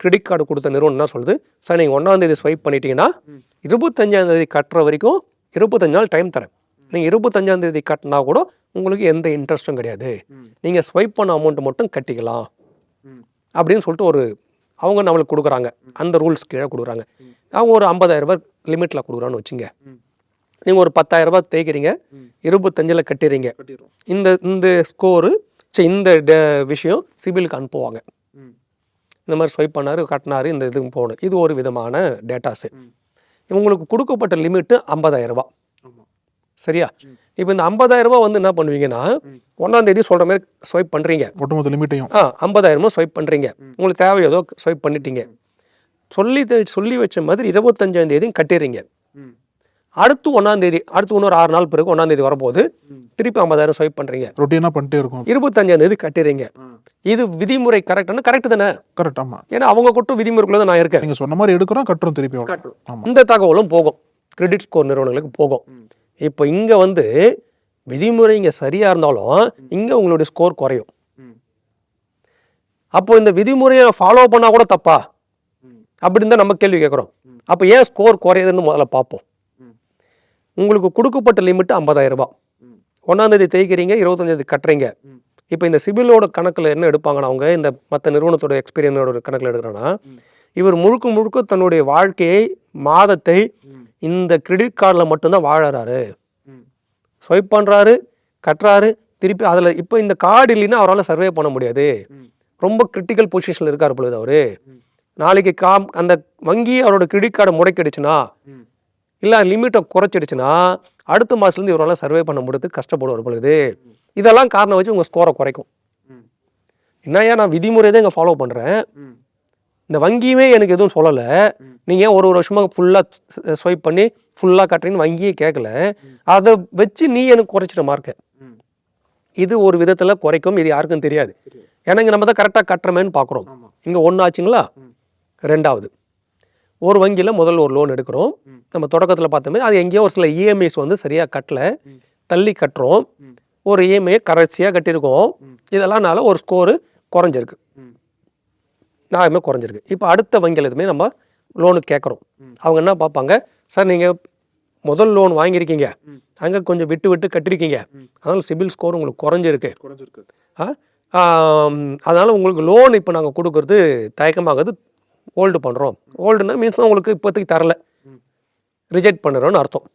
Credit card கொடுத்த நிறுவனம் என்ன சொல்லுது, சார் நீங்கள் 1ஆம் தேதி ஸ்வைப் பண்ணிட்டீங்கன்னா 25ஆம் தேதி கட்டுற வரைக்கும் 25 நாள் டைம் தரேன். நீங்கள் 25ஆம் தேதி கட்டினா கூட உங்களுக்கு எந்த இன்ட்ரெஸ்ட்டும் கிடையாது, நீங்கள் ஸ்வைப் பண்ண அமௌண்ட் மட்டும் கட்டிக்கலாம் அப்படின்னு சொல்லிட்டு ஒரு அவங்க நம்மளுக்கு கொடுக்குறாங்க. அந்த ரூல்ஸ் கீழே கொடுக்குறாங்க. அவங்க ஒரு 50,000 ரூபாய் லிமிட்டில் கொடுக்குறான்னு வச்சுங்க. நீங்கள் ஒரு 10,000 ரூபாய் தேய்க்கிறீங்க, 25 கட்டிடுறீங்க. இந்த ஸ்கோரு இந்த விஷயம் சிபிலுக்கு அனுப்புவாங்க. இந்த மாதிரி ஸ்வைப் பண்ணாரு, கட்டினாரு, இந்த இதுக்கு போகணும். இது ஒரு விதமான டேட்டாஸு. உங்களுக்கு கொடுக்கப்பட்ட லிமிட்டு 50,000 ரூபாய். சரியா? இப்போ இந்த 50,000 ரூபாய் வந்து என்ன பண்ணுவீங்கன்னா, 1ஆம் தேதி சொல்கிற மாதிரி ஸ்வைப் பண்ணுறீங்க. ஒட்டுமொத்த லிமிட்டையும் 50,000 ஸ்வைப் பண்ணுறீங்க. உங்களுக்கு தேவை ஏதோ ஸ்வைப் பண்ணிட்டீங்க. சொல்லி வச்ச மாதிரி 25ஆம் தேதி கட்டிடுறீங்க. அடுத்து 1ஆம் தேதி, அடுத்து இன்னொரு 6 நாள் பிறகு 1ஆம் தேதி வரும்போது திருப்பி 50,000 ஸ்வைப் பண்ணுறீங்க. ரொட்டீனாக பண்ணிட்டே இருக்கும். 25ஆம் தேதி கட்டிடுறீங்க. இது விதிமுறை கரெக்டான கரெக்ட் தானே? கரெக்ட். ஆமாம். ஏன்னா அவங்க கொட்டும் விதிமுறைக்குள்ள தான் நான் இருக்கேன். நீங்கள் சொன்ன மாதிரி எடுக்கிறோம், கட்டுறோம், திருப்பி கட்டுறோம். இந்த தகவலும் போகும், கிரெடிட் ஸ்கோர் நிறுவனங்களுக்கு போகும். இப்போ இங்கே வந்து விதிமுறை இங்கே சரியாக இருந்தாலும் இங்கே உங்களுடைய ஸ்கோர் குறையும். அப்போ இந்த விதிமுறையை ஃபாலோ பண்ணால் கூட தப்பா அப்படின்னு தான் நம்ம கேள்வி கேட்குறோம். அப்போ ஏன் ஸ்கோர் குறையுதுன்னு முதல்ல பார்ப்போம். உங்களுக்கு கொடுக்கப்பட்ட லிமிட் 50,000 ரூபாய். 1ஆம் தேதி தேய்க்கிறீங்க, 25ஆம் தேதி கட்டுறீங்க. இப்போ இந்த சிபிலோட கணக்கில் என்ன எடுப்பாங்கன்னா, அவங்க இந்த மற்ற நிறுவனத்தோட எக்ஸ்பீரியனோட கணக்கில் எடுக்கிறாங்கன்னா, இவர் முழுக்க தன்னுடைய வாழ்க்கையை, மாதத்தை இந்த கிரெடிட் கார்டில் மட்டும்தான் வாழறாரு. ஸ்வைப் பண்ணுறாரு, கட்டுறாரு, திருப்பி அதில் இப்போ இந்த கார்டு இல்லைன்னா அவரால் சர்வே பண்ண முடியாது. ரொம்ப கிரிட்டிக்கல் பொசிஷனில் இருக்கார் பொழுது அவர். நாளைக்கு அந்த வங்கி அவரோட கிரெடிட் கார்டை முடக்கிடுச்சுன்னா, இல்லை லிமிட்டை குறைச்சிடுச்சுன்னா, அடுத்த மாதத்துலேருந்து இவரால் சர்வே பண்ண முடியறதுக்கு கஷ்டப்படுவார் பொழுது. இதெல்லாம் காரணம் வச்சு உங்கள் ஸ்கோரை குறைக்கும். என்னையா நான் விதிமுறை தான் இங்கே ஃபாலோ பண்ணுறேன், இந்த வங்கியுமே எனக்கு எதுவும் சொல்லலை, நீங்கள் ஒரு வருஷமாக ஃபுல்லாக ஸ்வைப் பண்ணி ஃபுல்லாக கட்டுறீங்கன்னு வங்கியே கேட்கல, அதை வச்சு நீ எனக்கு குறைச்சிட்ட மார்க்க. இது ஒரு விதத்தில் குறைக்கும். இது யாருக்கும் தெரியாது. ஏன்னா இங்கே நம்ம தான் கரெக்டாக கட்டுறமேன்னு பார்க்குறோம். இங்கே ஒன்று ஆச்சுங்களா? ரெண்டாவது, ஒரு வங்கியில் முதல்ல ஒரு லோன் எடுக்கிறோம். நம்ம தொடக்கத்தில் பார்த்தோமே அது எங்கேயோ ஒரு சில இஎம்ஐஸ் வந்து சரியாக கட்டலை, தள்ளி கட்டுறோம். ஒரு இஎம்ஐயை கடைசியாக கட்டியிருக்கோம். இதெல்லாம்னால ஒரு ஸ்கோரு குறைஞ்சிருக்கு, நியாயமாக குறைஞ்சிருக்கு. இப்போ அடுத்த வங்கியில் எதுவுமே நம்ம லோனு கேட்குறோம். அவங்க என்ன பார்ப்பாங்க, சார் நீங்கள் முதல் லோன் வாங்கியிருக்கீங்க, அங்கே கொஞ்சம் விட்டு கட்டிருக்கீங்க, அதனால் சிபில் ஸ்கோர் உங்களுக்கு குறைஞ்சிருக்கு. அதனால் உங்களுக்கு லோன் இப்போ நாங்கள் கொடுக்குறது தயக்கமாகுது, ஹோல்டு பண்ணுறோம். ஹோல்டுன்னா மீன்ஸ் உங்களுக்கு இப்போதைக்கு தரலை, ரிஜெக்ட் பண்ணுறோன்னு அர்த்தம்.